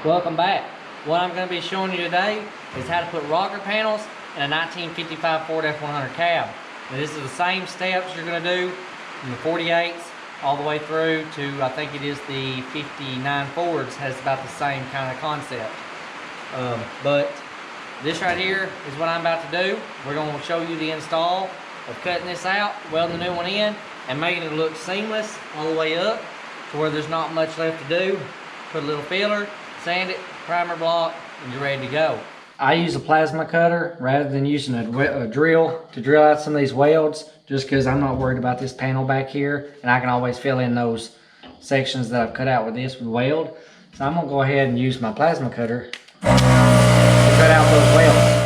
Welcome back. What I'm going to be showing you today is how to put rocker panels in a 1955 Ford F100 cab. Now, this is the same steps you're going to do from the 48s all the way through to, I think it is the 59 Fords, has about the same kind of concept. But this right here is what I'm about to do. We're going to show you the install of cutting this out, welding the new one in, and making it look seamless all the way up to where there's not much left to do. Put a little filler, sand it, primer block, and you're ready to go. I use a plasma cutter rather than using a drill to drill out some of these welds, just because I'm not worried about this panel back here, and I can always fill in those sections that I've cut out with this with weld. So I'm going to go ahead and use my plasma cutter to cut out those welds.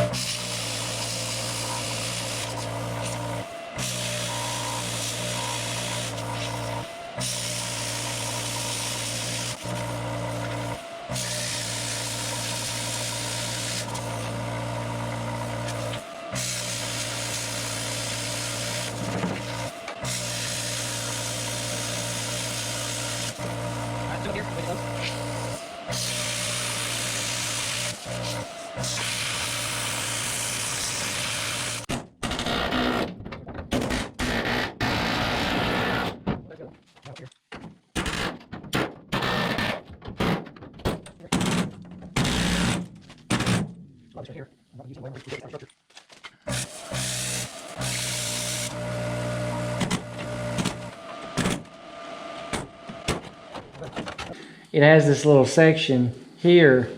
It has this little section here,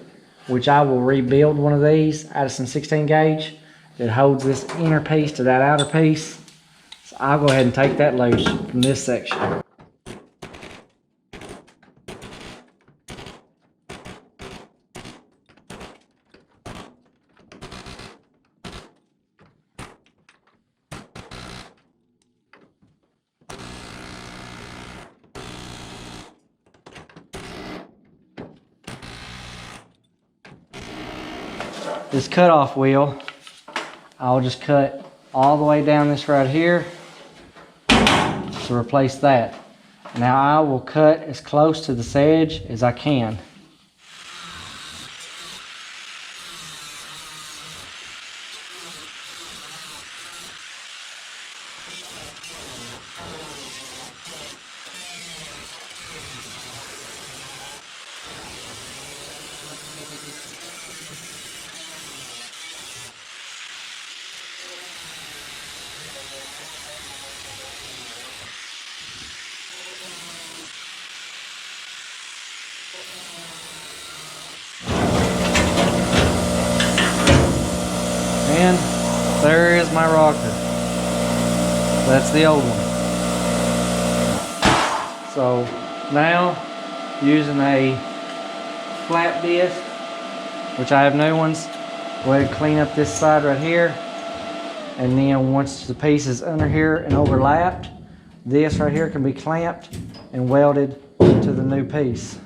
which I will rebuild one of these out of some 16 gauge that holds this inner piece to that outer piece. So I'll go ahead and take that loose from this section. This cutoff wheel, I'll just cut all the way down this right here to replace that. Now I will cut as close to this edge as I can. And there is my rocker. That's the old one. So now, using a flat disc, which I have new ones, go ahead and clean up this side right here. And then once the piece is under here and overlapped, this right here can be clamped and welded to the new piece.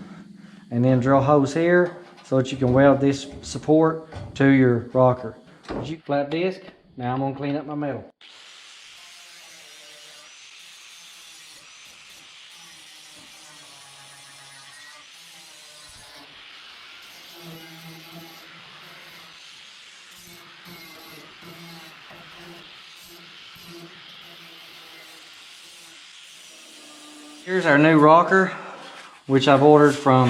And then drill holes here so that you can weld this support to your rocker. Flat disc. Now I'm going to clean up my metal. Here's our new rocker, which I've ordered from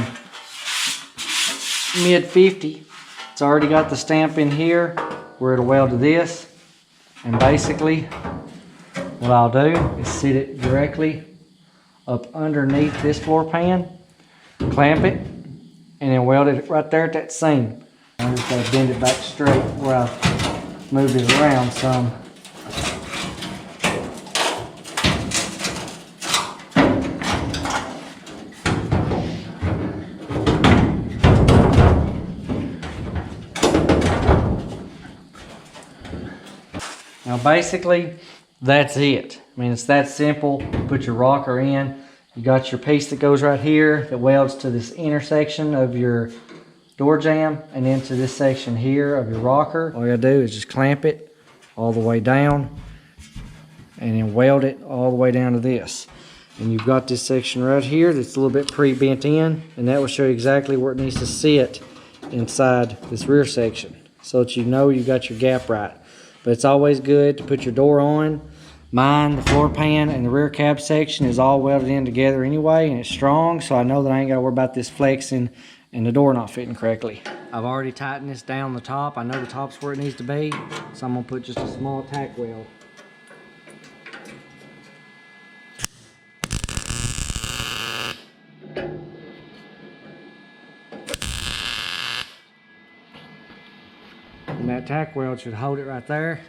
mid-50. It's already got the stamp in here where it'll weld to this. And basically, what I'll do is sit it directly up underneath this floor pan, clamp it, and then weld it right there at that seam. I'm just going to bend it back straight where I've moved it around some. Now basically, that's it. I mean, it's that simple. You put your rocker in. You got your piece that goes right here that welds to this intersection of your door jamb and into this section here of your rocker. All you gotta do is just clamp it all the way down and then weld it all the way down to this. And you've got this section right here that's a little bit pre-bent in, and that will show you exactly where it needs to sit inside this rear section so that you know you got your gap right. But it's always good to put your door on. Mine, the floor pan, and the rear cab section is all welded in together anyway, and it's strong, so I know that I ain't got to worry about this flexing and the door not fitting correctly. I've already tightened this down the top. I know the top's where it needs to be, so I'm going to put just a small tack weld. And that tack weld should hold it right there.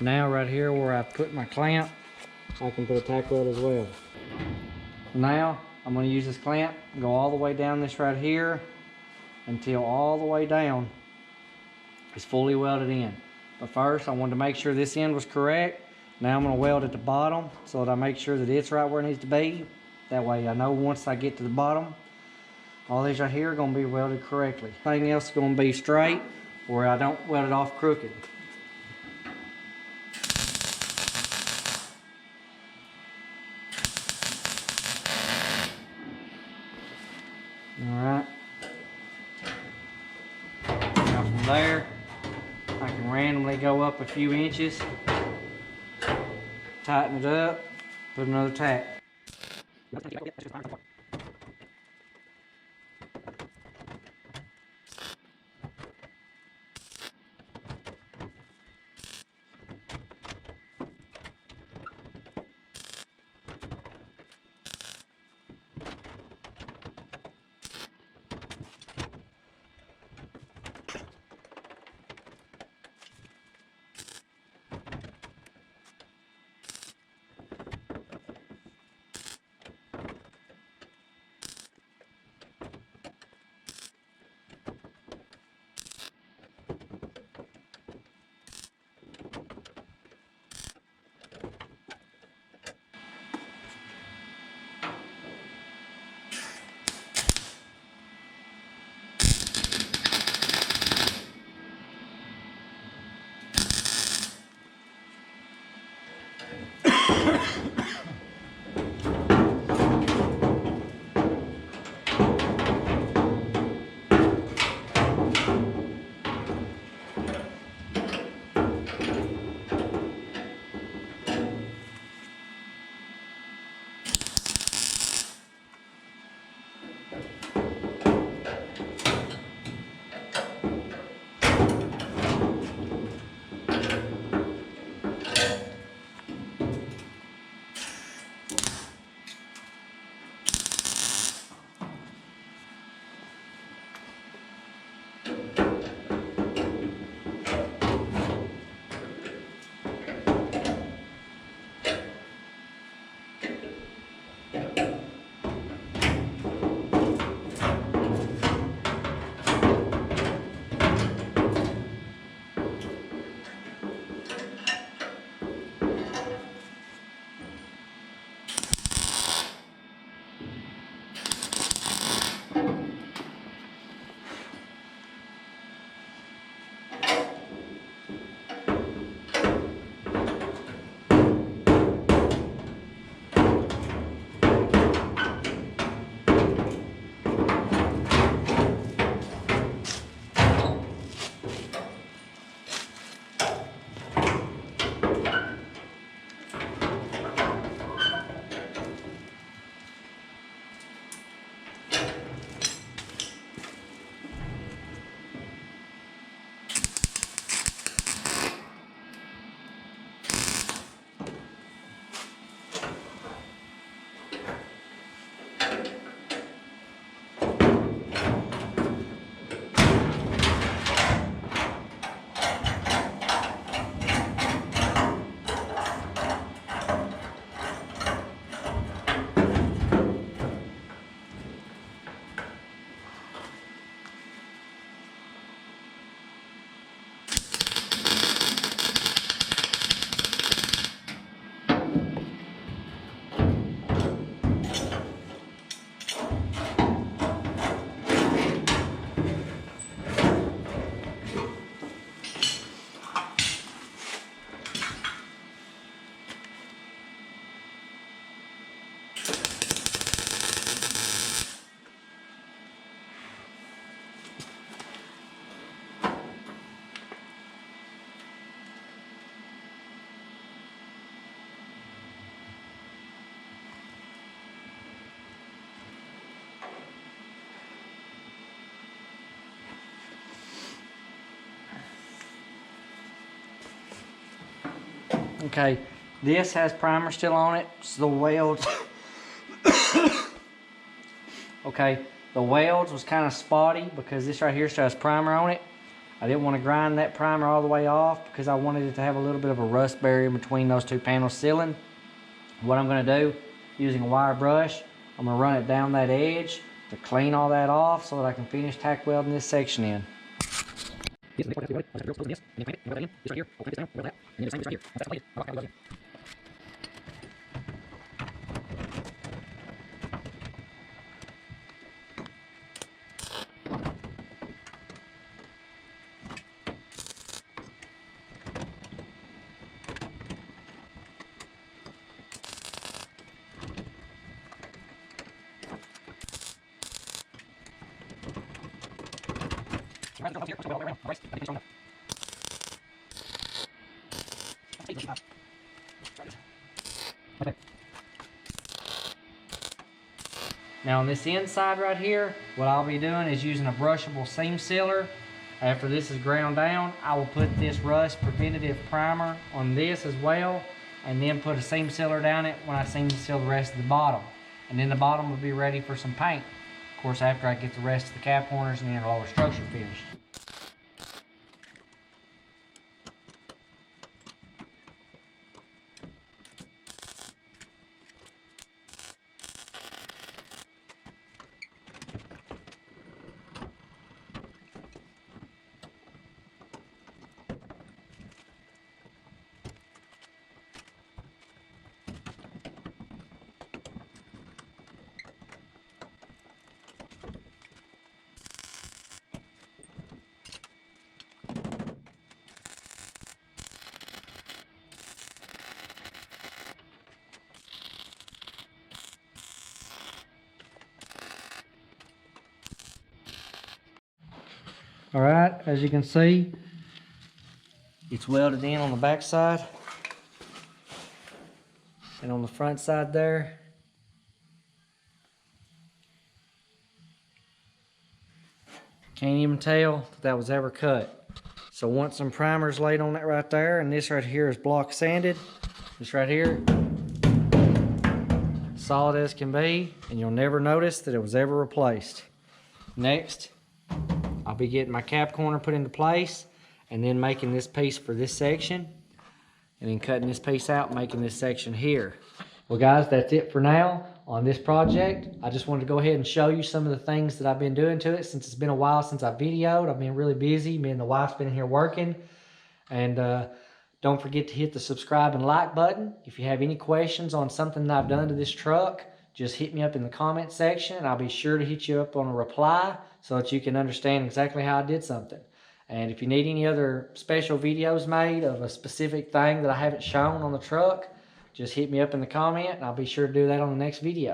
Now right here where I put my clamp, I can put a tack weld as well. Now I'm going to use this clamp, go all the way down this right here until all the way down is fully welded in. But first I wanted to make sure this end was correct. Now I'm going to weld at the bottom so that I make sure that it's right where it needs to be. That way I know once I get to the bottom, all these right here are going to be welded correctly. Everything else is going to be straight where I don't weld it off crooked. Alright. Now from there, I can randomly go up a few inches, tighten it up, put another tack. Okay, this has primer still on it, so the welds. Okay, the welds was kind of spotty because this right here still has primer on it. I didn't want to grind that primer all the way off because I wanted it to have a little bit of a rust barrier between those two panels sealing. What I'm going to do, using a wire brush, I'm going to run it down that edge to clean all that off so that I can finish tack welding this section in. Now on this inside right here, what I'll be doing is using a brushable seam sealer. After this is ground down, I will put this rust preventative primer on this as well, and then put a seam sealer down it when I seam seal the rest of the bottom. And then the bottom will be ready for some paint. Of course, after I get the rest of the cab corners and the lower structure finished. All right, as you can see, it's welded in on the back side and on the front side there. Can't even tell that was ever cut. So once some primer's laid on that right there, and this right here is block sanded, this right here, solid as can be, and you'll never notice that it was ever replaced. Next, I'll be getting my cap corner put into place and then making this piece for this section, and then cutting this piece out, making this section here. Well guys, that's it for now on this project. I just wanted to go ahead and show you some of the things that I've been doing to it since it's been a while since I videoed. I've been really busy. Me and the wife's been here working. And don't forget to hit the subscribe and like button. If you have any questions on something that I've done to this truck, just hit me up in the comment section and I'll be sure to hit you up on a reply so that you can understand exactly how I did something. And if you need any other special videos made of a specific thing that I haven't shown on the truck, just hit me up in the comment and I'll be sure to do that on the next video.